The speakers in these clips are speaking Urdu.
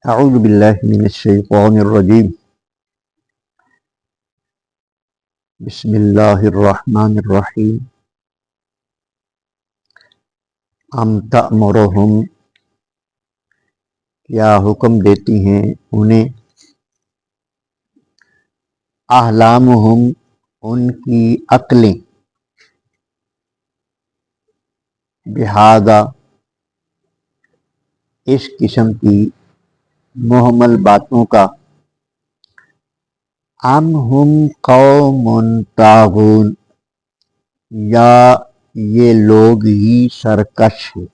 اعوذ باللہ من الشیطان الرجیم بسم اللہ الرحمن الرحیم ام تأمرہم کیا حکم دیتی ہیں انہیں احلامہم ان کی عقلیں بہذا اس قسم کی محمل باتوں کا ام ہم قوم طاغون یا یہ لوگ ہی سرکش ہیں۔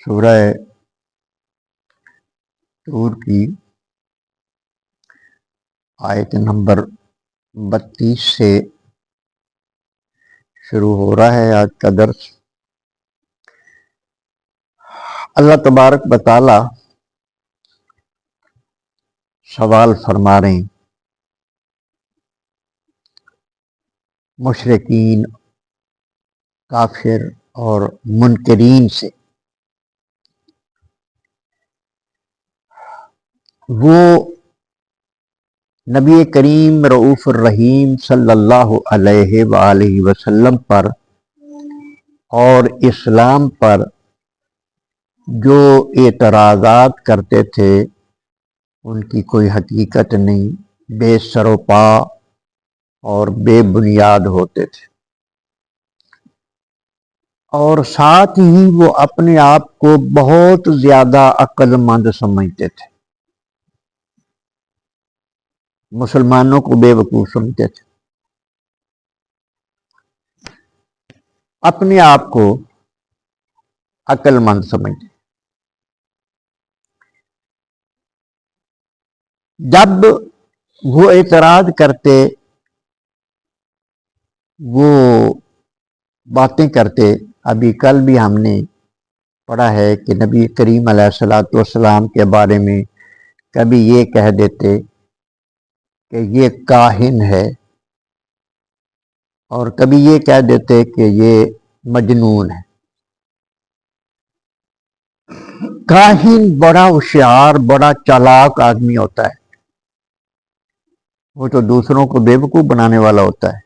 سورہ طور کی آیت نمبر 32 سے شروع ہو رہا ہے آج کا درس۔ اللہ تبارک و تعالی سوال فرما رہے ہیں مشرکین، کافر اور منکرین سے۔ وہ نبی کریم رؤوف الرحیم صلی اللہ علیہ وآلہ وسلم پر اور اسلام پر جو اعتراضات کرتے تھے ان کی کوئی حقیقت نہیں، بے سر و پا اور بے بنیاد ہوتے تھے، اور ساتھ ہی وہ اپنے آپ کو بہت زیادہ عقل مند سمجھتے تھے، مسلمانوں کو بے وقوف سمجھتے تھے، اپنے آپ کو عقل مند سمجھتے۔ جب وہ اعتراض کرتے، وہ باتیں کرتے، ابھی کل بھی ہم نے پڑھا ہے کہ نبی کریم علیہ الصلوۃ والسلام کے بارے میں کبھی یہ کہہ دیتے کہ یہ کاہن ہے، اور کبھی یہ کہہ دیتے کہ یہ مجنون ہے۔ کاہن بڑا ہوشیار، بڑا چالاک آدمی ہوتا ہے، وہ تو دوسروں کو بے وقوف بنانے والا ہوتا ہے۔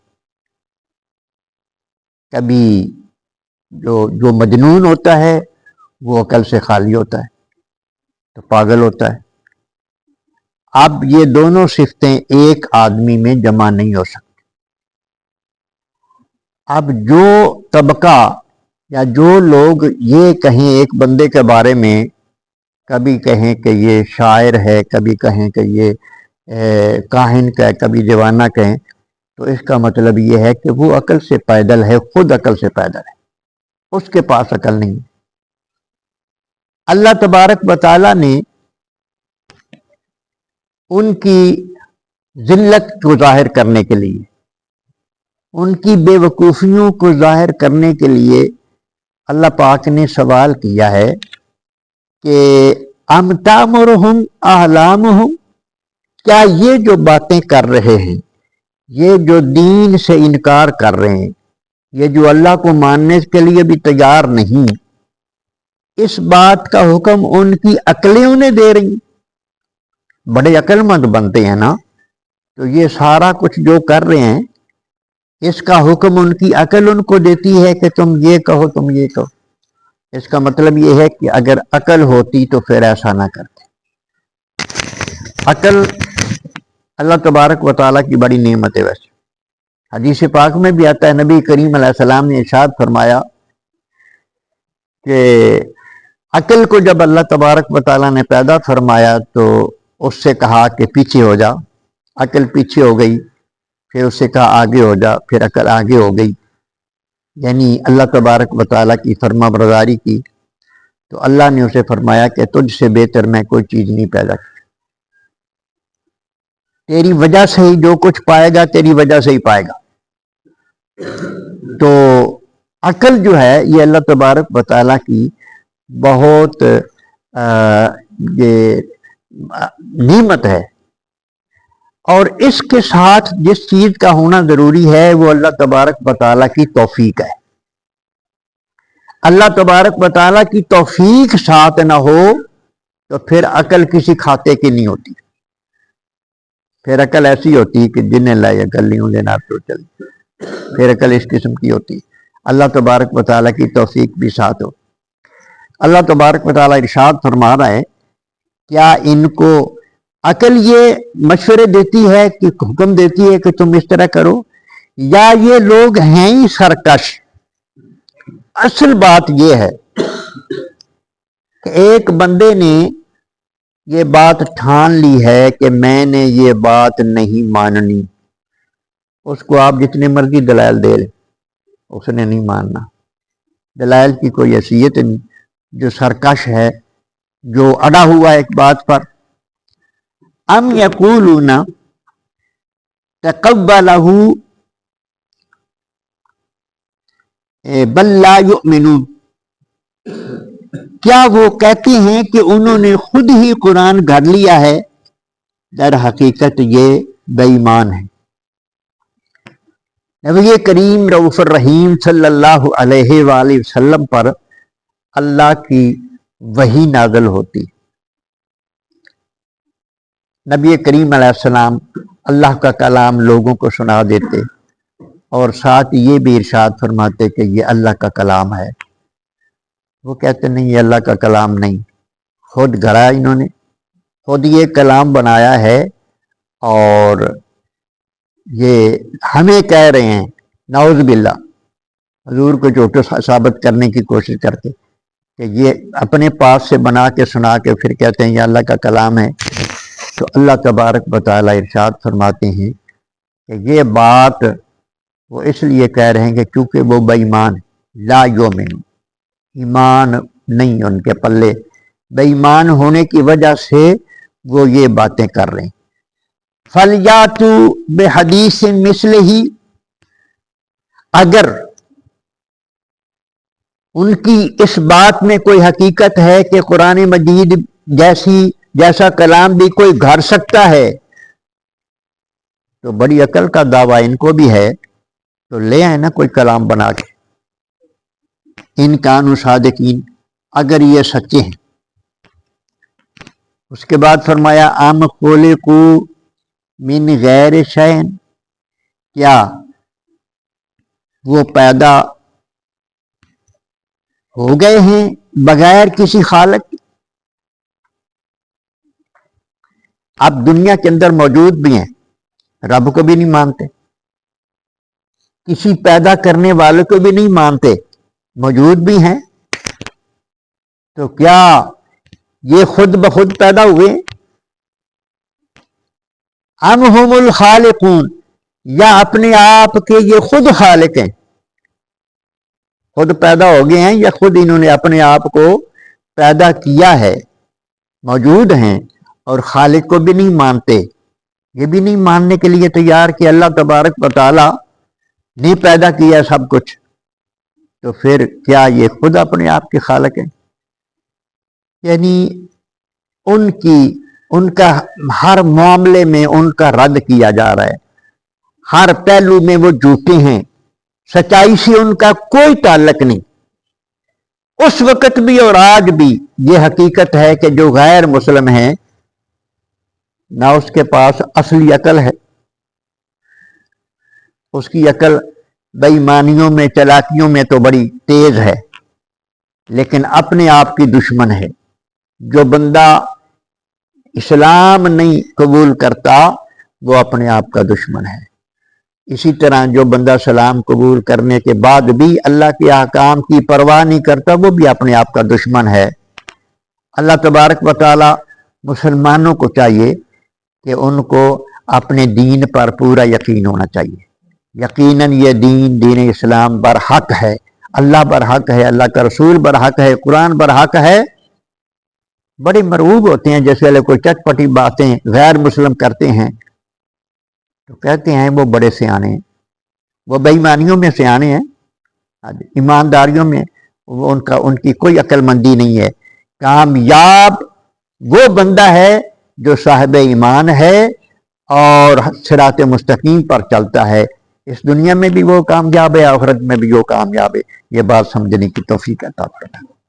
کبھی جو مجنون ہوتا ہے وہ عقل سے خالی ہوتا ہے، تو پاگل ہوتا ہے۔ اب یہ دونوں صفتیں ایک آدمی میں جمع نہیں ہو سکتی۔ اب جو طبقہ یا جو لوگ یہ کہیں ایک بندے کے بارے میں، کبھی کہیں کہ یہ شاعر ہے، کبھی کہیں کہ یہ کاہن کا ہے، کبھی دیوانہ کہیں، تو اس کا مطلب یہ ہے کہ وہ عقل سے پیدل ہے، خود عقل سے پیدل ہے، اس کے پاس عقل نہیں۔ اللہ تبارک و تعالی نے ان کی ذلت کو ظاہر کرنے کے لیے، ان کی بے وقوفیوں کو ظاہر کرنے کے لیے اللہ پاک نے سوال کیا ہے کہ ام تامرہم احلامہم، کیا یہ جو باتیں کر رہے ہیں، یہ جو دین سے انکار کر رہے ہیں، یہ جو اللہ کو ماننے کے لیے بھی تیار نہیں، اس بات کا حکم ان کی عقلیں انہیں دے رہی ہیں؟ بڑے عقل مند بنتے ہیں نا، تو یہ سارا کچھ جو کر رہے ہیں اس کا حکم ان کی عقل ان کو دیتی ہے کہ تم یہ کہو، تم یہ کہو۔ اس کا مطلب یہ ہے کہ اگر عقل ہوتی تو پھر ایسا نہ کرتے۔ عقل اللہ تبارک و تعالیٰ کی بڑی نعمت ہے۔ ویسے حدیث پاک میں بھی آتا ہے، نبی کریم علیہ السلام نے ارشاد فرمایا کہ عقل کو جب اللہ تبارک و تعالیٰ نے پیدا فرمایا تو اس سے کہا کہ پیچھے ہو جا، عقل پیچھے ہو گئی، پھر اس سے کہا آگے ہو جا، پھر عقل آگے ہو گئی، یعنی اللہ تبارک و تعالیٰ کی فرما برداری کی، تو اللہ نے اسے فرمایا کہ تجھ سے بہتر میں کوئی چیز نہیں پیدا کی، تیری وجہ سے ہی جو کچھ پائے گا تیری وجہ سے ہی پائے گا۔ تو عقل جو ہے یہ اللہ تبارک و تعالیٰ کی بہت یہ نعمت ہے، اور اس کے ساتھ جس چیز کا ہونا ضروری ہے وہ اللہ تبارک و تعالیٰ کی توفیق ہے۔ اللہ تبارک و تعالیٰ کی توفیق ساتھ نہ ہو تو پھر عقل کسی کھاتے کی نہیں ہوتی. پھر عقل ایسی ہوتی کہ جنہیں لائے گلیوں لینا تو چلتی، پھر عقل اس قسم کی ہوتی. اللہ تبارک و تعالیٰ کی توفیق بھی ساتھ ہو. اللہ تبارک و تعالیٰ ارشاد فرما رہا ہے کیا ان کو عقل یہ مشورے دیتی ہے کہ حکم دیتی ہے کہ تم اس طرح کرو، یا یہ لوگ ہیں ہی سرکش؟ اصل بات یہ ہے کہ ایک بندے نے یہ بات ٹھان لی ہے کہ میں نے یہ بات نہیں ماننی، اس کو آپ جتنے مرضی دلائل دے لیں اس نے نہیں ماننا. دلائل کی کوئی حیثیت نہیں. جو سرکش ہے، جو اڑا ہوا ایک بات پر. ام یقولون تقبلہ بل لا یؤمنون، کیا وہ کہتے ہیں کہ انہوں نے خود ہی قرآن گھڑ لیا ہے، در حقیقت یہ بے ایمان ہے. نبی کریم رؤوف الرحیم صلی اللہ علیہ وآلہ وسلم پر اللہ کی وحی نازل ہوتی. نبی کریم علیہ السلام اللہ کا کلام لوگوں کو سنا دیتے اور ساتھ یہ بھی ارشاد فرماتے کہ یہ اللہ کا کلام ہے. وہ کہتے نہیں یہ اللہ کا کلام نہیں، خود گھڑا انہوں نے، خود یہ کلام بنایا ہے اور یہ ہمیں کہہ رہے ہیں. نعوذ باللہ، حضور کو جھوٹا ثابت کرنے کی کوشش کرتے کہ یہ اپنے پاس سے بنا کے سنا کے پھر کہتے ہیں یہ اللہ کا کلام ہے. تو اللہ تبارک و تعالیٰ ارشاد فرماتے ہیں کہ یہ بات وہ اس لیے کہہ رہے ہیں کہ کیونکہ وہ بے ایمان، لا یؤمن، ایمان نہیں ان کے پلے، بے ایمان ہونے کی وجہ سے وہ یہ باتیں کر رہے ہیں. فَلْيَأْتُوا بِحَدِيثٍ مِثْلِهِ، اگر ان کی اس بات میں کوئی حقیقت ہے کہ قرآن مجید جیسا کلام بھی کوئی گھڑ سکتا ہے تو بڑی عقل کا دعویٰ ان کو بھی ہے، تو لے آئے نا کوئی کلام بنا کے. ان کانوا صادقین، اگر یہ سچے ہیں. اس کے بعد فرمایا ام خلقوا من غیر شیء، کیا وہ پیدا ہو گئے ہیں بغیر کسی خالق کے؟ اب دنیا کے اندر موجود بھی ہیں، رب کو بھی نہیں مانتے، کسی پیدا کرنے والے کو بھی نہیں مانتے، موجود بھی ہیں، تو کیا یہ خود بخود پیدا ہوئے؟ ام ہم الخالقون، یا اپنے آپ کے یہ خود خالق ہیں، خود پیدا ہو گئے ہیں یا خود انہوں نے اپنے آپ کو پیدا کیا ہے، موجود ہیں اور خالق کو بھی نہیں مانتے. یہ بھی نہیں ماننے کے لیے تیار کہ اللہ تبارک و تعالی نے پیدا کیا سب کچھ، تو پھر کیا یہ خود اپنے آپ کے خالق ہیں؟ یعنی ان کا ہر معاملے میں ان کا رد کیا جا رہا ہے، ہر پہلو میں وہ جھوٹے ہیں، سچائی سے ان کا کوئی تعلق نہیں. اس وقت بھی اور آج بھی یہ حقیقت ہے کہ جو غیر مسلم ہیں نہ اس کے پاس اصلی عقل ہے، اس کی عقل بے ایمانیوں میں چالاکیوں میں تو بڑی تیز ہے، لیکن اپنے آپ کی دشمن ہے. جو بندہ اسلام نہیں قبول کرتا وہ اپنے آپ کا دشمن ہے. اسی طرح جو بندہ اسلام قبول کرنے کے بعد بھی اللہ کے احکام کی پرواہ نہیں کرتا وہ بھی اپنے آپ کا دشمن ہے. اللہ تبارک و تعالی مسلمانوں کو چاہیے کہ ان کو اپنے دین پر پورا یقین ہونا چاہیے. یقیناً یہ دین اسلام برحق ہے، اللہ برحق ہے، اللہ کا رسول برحق ہے، قرآن برحق ہے. بڑے مرعوب ہوتے ہیں جیسے والے کوئی چٹ پٹی باتیں غیر مسلم کرتے ہیں تو کہتے ہیں وہ بڑے سیانے ہیں، وہ بے ایمانیوں میں سیانے ہیں، ایمانداریوں میں ان کی کوئی عقل مندی نہیں ہے. کامیاب وہ بندہ ہے جو صاحب ایمان ہے اور صراط مستقیم پر چلتا ہے. اس دنیا میں بھی وہ کامیاب ہے، آخرت میں بھی وہ کامیاب ہے۔ یہ بات سمجھنے کی توفیق عطا فرمائے۔